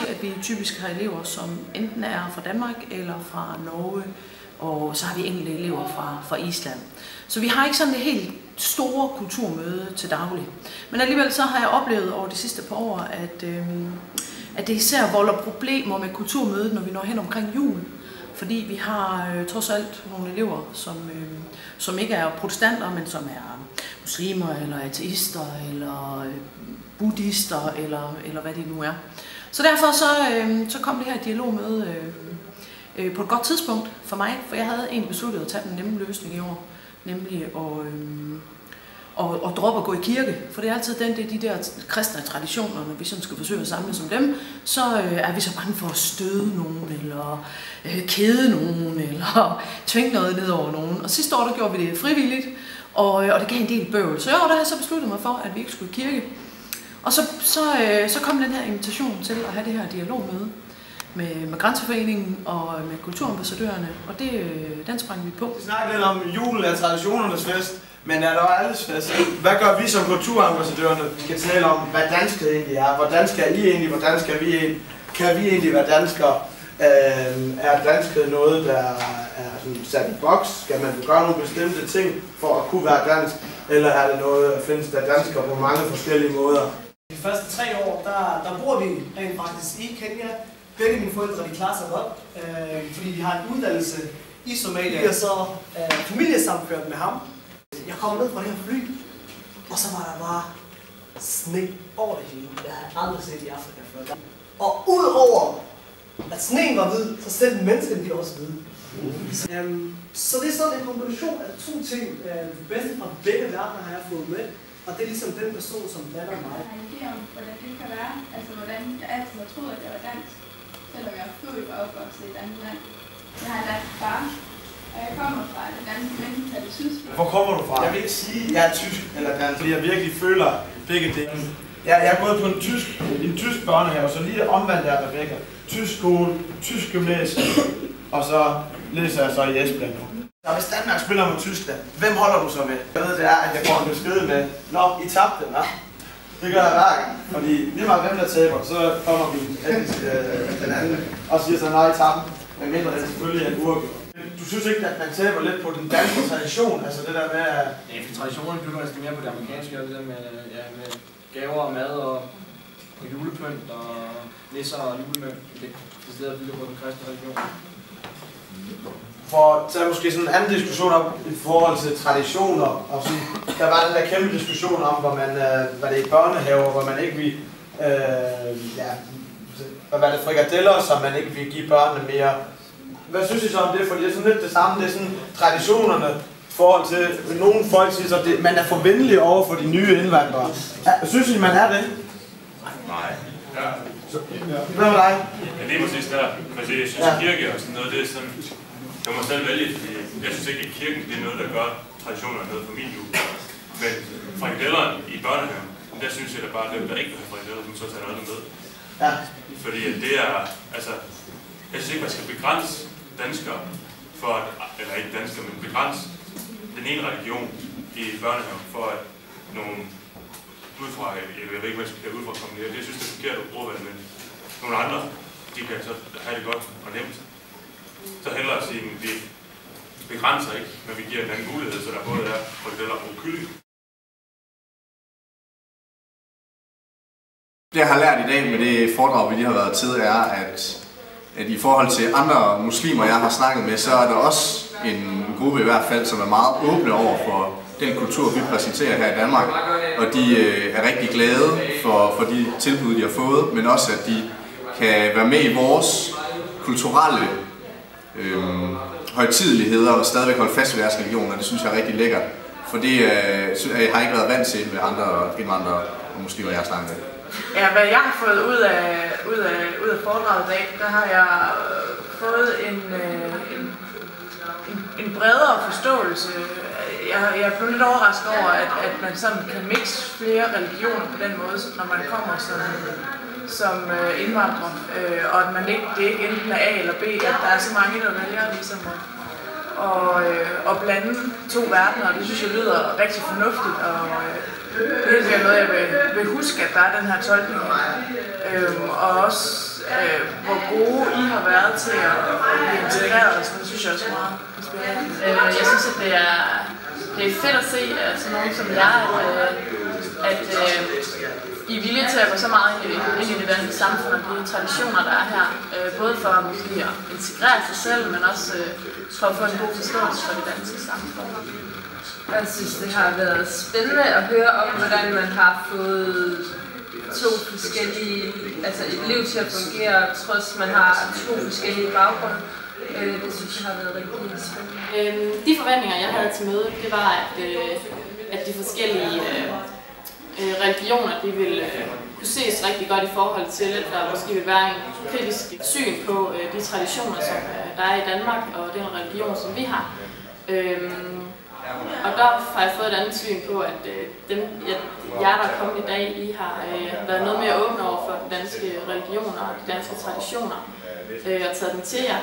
At vi typisk har elever, som enten er fra Danmark eller fra Norge, og så har vi enkelte elever fra Island. Så vi har ikke sådan et helt store kulturmøde til daglig. Men alligevel så har jeg oplevet over de sidste par år, at det især volder problemer med kulturmødet, når vi når hen omkring jul. Fordi vi har trods alt nogle elever, som ikke er protestanter, men som er muslimer, eller ateister, eller buddhister, eller hvad det nu er. Så derfor så kom det her dialogmøde på et godt tidspunkt for mig, for jeg havde egentlig besluttet at tage den nemme løsning i år, nemlig at droppe at gå i kirke, for det er altid de der kristne traditioner, når vi sådan skal forsøge at samle som dem, så er vi så bange for at støde nogen, eller kede nogen, eller tvinge noget ned over nogen. Og sidste år der gjorde vi det frivilligt, og det gav en del bøvl. Så i år der har jeg så besluttet mig for, at vi ikke skulle i kirke. Og så kom den her invitation til at have det her dialogmøde med Grænseforeningen og med kulturambassadørerne, og den sprang vi på. Vi snakker lidt om julen er traditionernes fest, men er der alles fest? Hvad gør vi som kulturambassadørerne? Vi skal tale om, hvad danskhed egentlig er. Hvordan skal I egentlig? Hvordan skal vi egentlig? Kan vi egentlig være danskere? Er danskhed noget, der er sådan sat i boks? Skal man gøre nogle bestemte ting for at kunne være dansk? Eller er det noget, findes der danskere på mange forskellige måder? De første 3 år, der bor vi rent faktisk i Kenya. Begge mine forældre de klarer sig godt, fordi de har en uddannelse i Somalia. Jeg er så familiesammenført med ham. Jeg kom ned fra det her fly, og så var der bare sne over det hele. Jeg har aldrig set i Afrika før. Og udover at sneen var hvid, så selv menneskene de også hvide. Så det er sådan en kombination af 2 ting. Det bedste fra begge verdener har jeg fået med, og det er ligesom den person, som blander mig. Jeg har en idé om, hvordan det kan være, altså hvordan jeg altid har troet, at jeg var dansk, selvom jeg er født og opvokset i et andet land. Jeg har en dansk far, og jeg kommer fra et dansk mindretal i Sydslesvig. Hvor kommer du fra? Jeg vil ikke sige, at jeg er tysk eller dansk, fordi jeg virkelig føler begge dele. Jeg er gået på en tysk børnehave, så lige omvendt er Rebecca. Tysk skole, tysk gymnasie, og så læser jeg så i Esbjerg nu. Og hvis Danmark spiller mod Tyskland, hvem holder du så med? Jeg ved, det er, at jeg får en besked med, nå, I tabte, hva'? Det gør jeg hver gang, fordi lige meget hvem der taber, så kommer vi den anden og siger så, nej, I tabte, men mindre det selvfølgelig er en uafgjort. Du synes ikke, at man taber lidt på den danske tradition, altså det der med at... Ja, for traditionen bygger næsten mere på det amerikanske, og det der med gaver og mad og julepynt og nisser og julemønt. Det er stedet bygger på den kristne religion. For at tage måske sådan en anden diskussion op i forhold til traditioner, og sådan, der var den der kæmpe diskussion om, hvor man var det i børnehaver, hvor man ikke ville, hvad var det, frikadeller, som man ikke ville give børnene mere. Hvad synes I så om det? For det er sådan lidt det samme, det er sådan traditionerne i forhold til, nogle folk siger så, at man er for venlig over for de nye indvandrere. Synes I, man er det? Nej. Ja. Hvad med dig? Ja, det er præcis der. Altså, jeg synes, kirke og sådan noget, det er sådan, jeg må selv vælge, fordi jeg synes ikke, at kirken det er noget, der gør traditionerne noget for min jul. Men frikadellerne i børnehaven, der synes jeg da bare, at dem, der ikke vil have frikadeller, som så tager noget med. Ja. Fordi det er, altså, jeg synes ikke, man skal begrænse danskere for at, eller ikke danskere, men begrænse den ene religion i børnehaven for at nogle udefra, jeg ved ikke, hvad jeg skal udefra komme det. Jeg synes, det er forkert ordvalg, men nogle andre, de kan så have det godt og nemt. Så hellere at sige, at vi begrænser ikke, men vi giver en anden mulighed, så der både er frikadeller og kylling. Det jeg har lært i dag med det foredrag, vi lige har været til, er, at i forhold til andre muslimer, jeg har snakket med, så er der også en gruppe i hvert fald, som er meget åbne over for den kultur, vi præsenterer her i Danmark. Og de er rigtig glade for de tilbud, de har fået, men også at de kan være med i vores kulturelle højtideligheder og stadigvæk holde fast ved deres religion, og det synes jeg er rigtig lækkert. For det jeg har ikke været vant til med andre indvandrere og muslimer, jeg har snakket med. Ja, hvad jeg har fået ud af foredraget i dag, der har jeg fået en bredere forståelse. Jeg er blevet lidt overrasket over, at man sådan kan mixe flere religioner på den måde, når man kommer som indvandrer, og at man ikke, det ikke enten er A eller B, at der er så mange, der vælger ligesom at blande to verdener, og det synes jeg lyder rigtig fornuftigt, og det er noget, jeg vil huske, at der er den her tolkning, og også hvor gode I har været til at blive integreret, og sådan synes jeg også meget inspirerende. Jeg synes, at det er fedt at se, at sådan nogen som jeg, at I er villige til at gå så meget ind i det danske samfund og de traditioner, der er her. Både for måske at integrere sig selv, men også for at få en god forståelse for det danske samfund. Jeg synes, det har været spændende at høre om, hvordan man har fået to forskellige, altså et liv til at fungere, trods man har to forskellige baggrunde. Det synes jeg har været rigtig spændende. De forventninger, jeg havde til mødet, det var, at de forskellige religioner, de ville kunne ses rigtig godt i forhold til, at der måske vil være en kritisk syn på de traditioner, som der er i Danmark, og den religion, som vi har. Og der har jeg fået et andet syn på, at jer, der er kommet i dag, I har været noget mere åbne over for den danske religion og de danske traditioner, og taget dem til jer,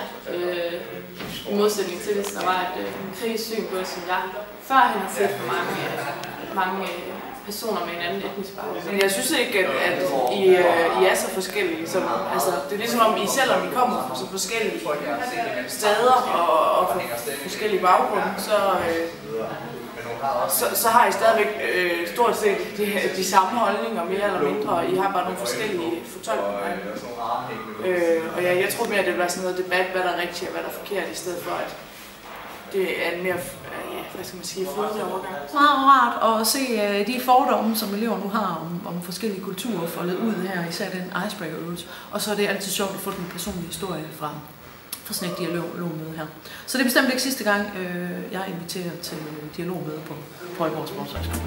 i modsætning til, hvis der var et kritisk syn på det, som jeg førhen har set for mange personer med en anden etnisk baggrund. Men jeg synes ikke, at I er så forskellige. Altså, det er ligesom om I, selvom I kommer fra så forskellige steder og fra forskellige baggrunde, så har I stadigvæk stort set de samme holdninger, mere eller mindre, og I har bare nogle forskellige fortolkninger. Og jeg tror mere, at det vil være sådan noget debat, hvad der er rigtigt og hvad der er forkert, i stedet for at det er en mere, hvad skal man sige, flydende overgang. Meget rart at se de fordomme, som elever nu har om forskellige kulturer foldet ud her, især den icebreaker-øvelse. Og så er det altid sjovt at få den personlige historie fra sådan et dialogmøde her. Så det er bestemt ikke sidste gang, jeg inviterer til dialogmøde på Aalborg Sportshøjskole.